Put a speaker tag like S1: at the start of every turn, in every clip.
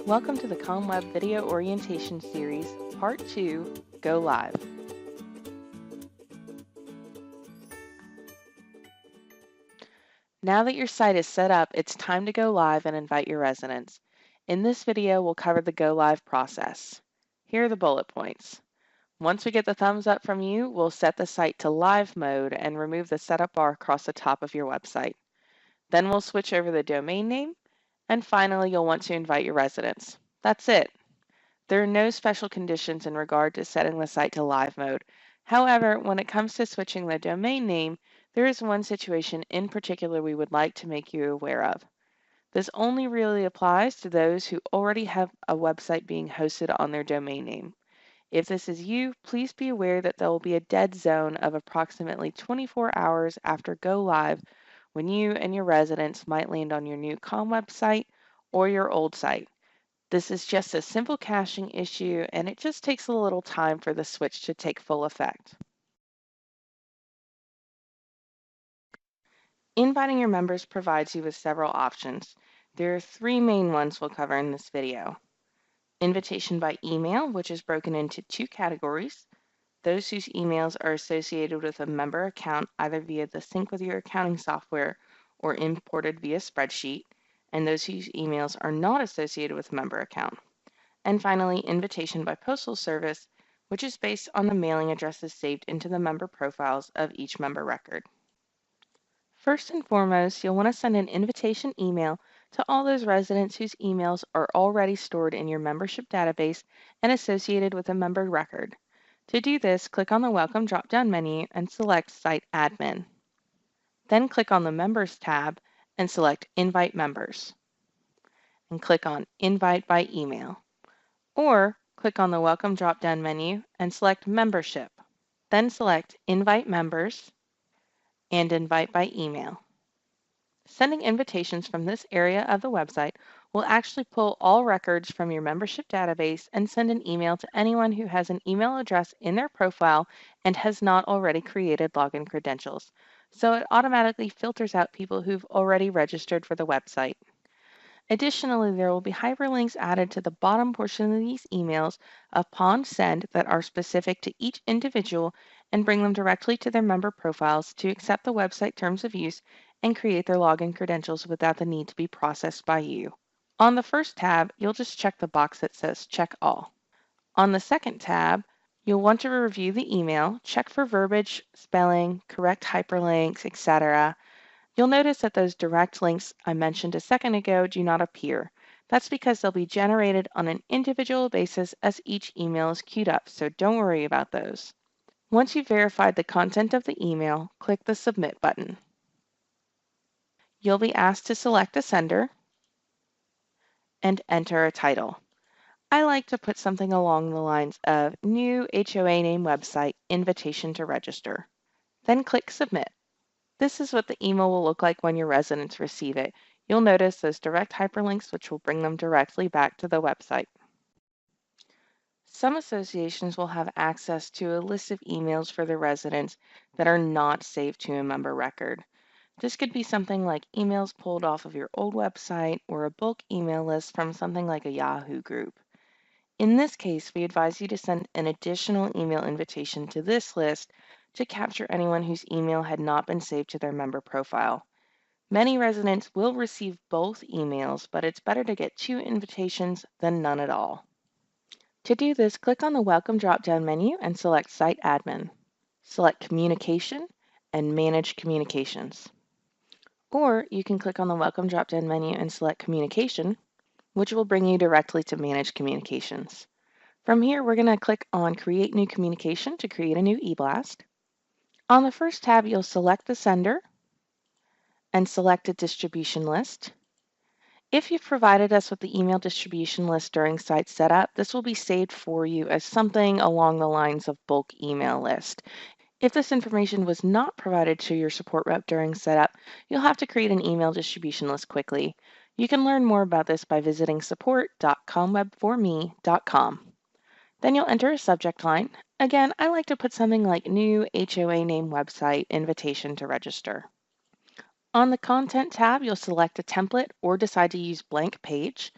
S1: Welcome to the ComWeb Video Orientation Series, Part 2, Go Live. Now that your site is set up, it's time to go live and invite your residents. In this video, we'll cover the Go Live process. Here are the bullet points. Once we get the thumbs up from you, we'll set the site to live mode and remove the setup bar across the top of your website. Then we'll switch over the domain name, and finally, you'll want to invite your residents. That's it. There are no special conditions in regard to setting the site to live mode. However, when it comes to switching the domain name, there is one situation in particular we would like to make you aware of. This only really applies to those who already have a website being hosted on their domain name. If this is you, please be aware that there will be a dead zone of approximately 24 hours after go live when you and your residents might land on your new ComWeb site or your old site. This is just a simple caching issue, and it just takes a little time for the switch to take full effect. Inviting your members provides you with several options. There are three main ones we'll cover in this video. Invitation by email, which is broken into two categories. Those whose emails are associated with a member account either via the sync with your accounting software or imported via spreadsheet, and those whose emails are not associated with a member account. And finally, invitation by postal service, which is based on the mailing addresses saved into the member profiles of each member record. First and foremost, you'll want to send an invitation email to all those residents whose emails are already stored in your membership database and associated with a member record. To do this, click on the Welcome drop-down menu and select Site Admin. Then click on the Members tab and select Invite Members, and click on Invite by Email. Or click on the Welcome drop-down menu and select Membership. Then select Invite Members and Invite by Email. Sending invitations from this area of the website will actually pull all records from your membership database and send an email to anyone who has an email address in their profile and has not already created login credentials. So it automatically filters out people who've already registered for the website. Additionally, there will be hyperlinks added to the bottom portion of these emails upon send that are specific to each individual and bring them directly to their member profiles to accept the website terms of use and create their login credentials without the need to be processed by you. On the first tab, you'll just check the box that says Check All. On the second tab, you'll want to review the email, check for verbiage, spelling, correct hyperlinks, etc. You'll notice that those direct links I mentioned a second ago do not appear. That's because they'll be generated on an individual basis as each email is queued up, so don't worry about those. Once you've verified the content of the email, click the Submit button. You'll be asked to select a sender and enter a title. I like to put something along the lines of New HOA Name Website Invitation to Register. Then click Submit. This is what the email will look like when your residents receive it. You'll notice those direct hyperlinks, which will bring them directly back to the website. Some associations will have access to a list of emails for their residents that are not saved to a member record. This could be something like emails pulled off of your old website or a bulk email list from something like a Yahoo group. In this case, we advise you to send an additional email invitation to this list to capture anyone whose email had not been saved to their member profile. Many residents will receive both emails, but it's better to get 2 invitations than none at all. To do this, click on the Welcome drop-down menu and select Site Admin. Select Communication and Manage Communications. Or you can click on the Welcome drop-down menu and select Communication, which will bring you directly to Manage Communications. From here, we're going to click on Create New Communication to create a new eBlast. On the first tab, you'll select the sender and select a distribution list. If you've provided us with the email distribution list during site setup, this will be saved for you as something along the lines of bulk email list. If this information was not provided to your support rep during setup, you'll have to create an email distribution list quickly. You can learn more about this by visiting support.comwebforme.com. Then you'll enter a subject line. Again, I like to put something like New HOA Name Website Invitation to Register. On the Content tab, you'll select a template or decide to use blank page.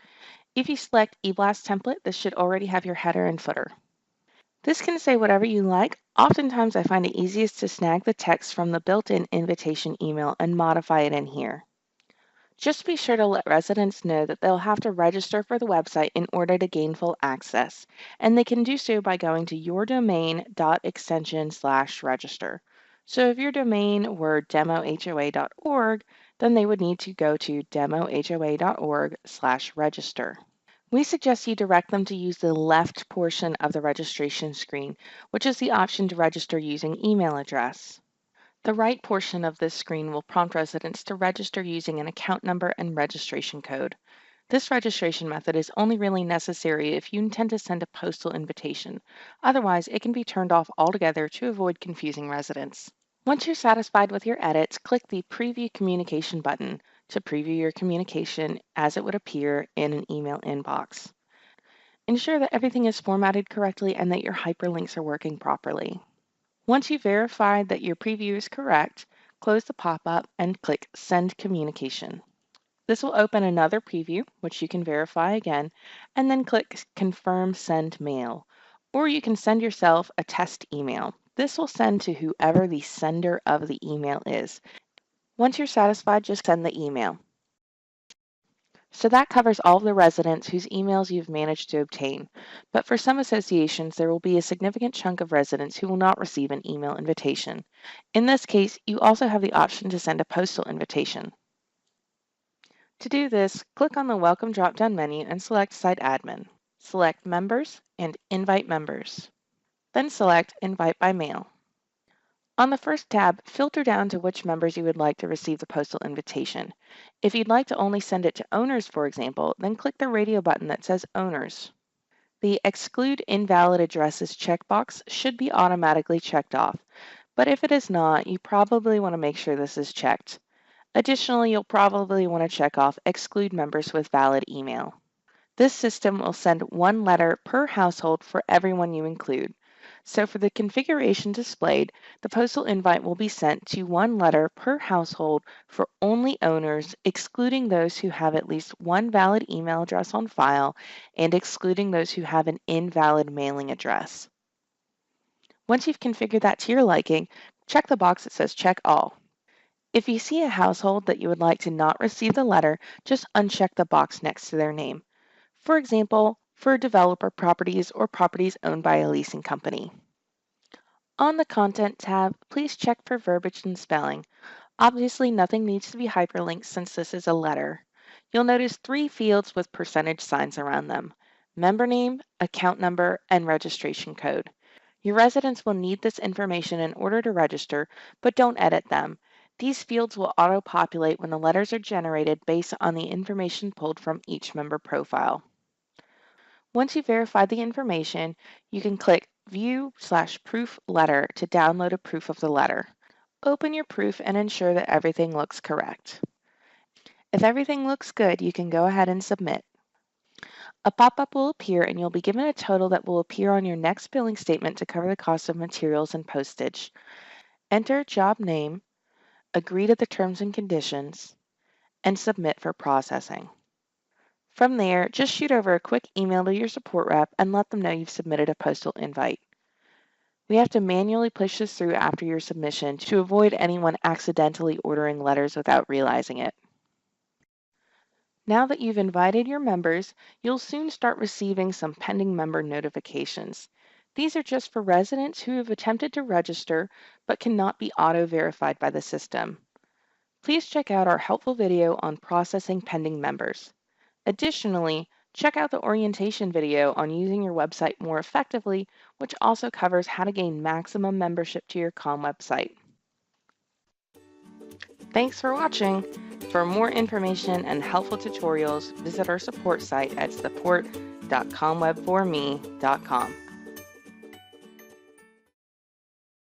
S1: If you select eBlast template, this should already have your header and footer. This can say whatever you like. Oftentimes I find it easiest to snag the text from the built-in invitation email and modify it in here. Just be sure to let residents know that they'll have to register for the website in order to gain full access, and they can do so by going to yourdomain.extension/register. So if your domain were demohoa.org, then they would need to go to demohoa.org/register. We suggest you direct them to use the left portion of the registration screen, which is the option to register using email address. The right portion of this screen will prompt residents to register using an account number and registration code. This registration method is only really necessary if you intend to send a postal invitation. Otherwise, it can be turned off altogether to avoid confusing residents. Once you're satisfied with your edits, click the Preview Communication button to preview your communication as it would appear in an email inbox. Ensure that everything is formatted correctly and that your hyperlinks are working properly. Once you've verified that your preview is correct, close the pop-up and click Send Communication. This will open another preview, which you can verify again, and then click Confirm Send Mail. Or you can send yourself a test email. This will send to whoever the sender of the email is. Once you're satisfied, just send the email. So that covers all of the residents whose emails you've managed to obtain. But for some associations, there will be a significant chunk of residents who will not receive an email invitation. In this case, you also have the option to send a postal invitation. To do this, click on the Welcome drop-down menu and select Site Admin. Select Members and Invite Members. Then select Invite by Mail. On the first tab, filter down to which members you would like to receive the postal invitation. If you'd like to only send it to owners, for example, then click the radio button that says Owners. The Exclude Invalid Addresses checkbox should be automatically checked off, but if it is not, you probably want to make sure this is checked. Additionally, you'll probably want to check off Exclude Members with Valid Email. This system will send one letter per household for everyone you include. So for the configuration displayed, the postal invite will be sent to one letter per household for only owners, excluding those who have at least one valid email address on file and excluding those who have an invalid mailing address. Once you've configured that to your liking, check the box that says Check All. If you see a household that you would like to not receive the letter, just uncheck the box next to their name. For example, for developer properties or properties owned by a leasing company. On the Content tab, please check for verbiage and spelling. Obviously, nothing needs to be hyperlinked since this is a letter. You'll notice 3 fields with percentage signs around them: member name, account number, and registration code. Your residents will need this information in order to register, but don't edit them. These fields will auto-populate when the letters are generated based on the information pulled from each member profile. Once you've verified the information, you can click View/Proof Letter to download a proof of the letter. Open your proof and ensure that everything looks correct. If everything looks good, you can go ahead and submit. A pop-up will appear and you'll be given a total that will appear on your next billing statement to cover the cost of materials and postage. Enter job name, agree to the terms and conditions, and submit for processing. From there, just shoot over a quick email to your support rep and let them know you've submitted a postal invite. We have to manually push this through after your submission to avoid anyone accidentally ordering letters without realizing it. Now that you've invited your members, you'll soon start receiving some pending member notifications. These are just for residents who have attempted to register but cannot be auto-verified by the system. Please check out our helpful video on processing pending members. Additionally, check out the orientation video on using your website more effectively, which also covers how to gain maximum membership to your ComWeb site. Thanks for watching. For more information and helpful tutorials, visit our support site at support.comwebforme.com.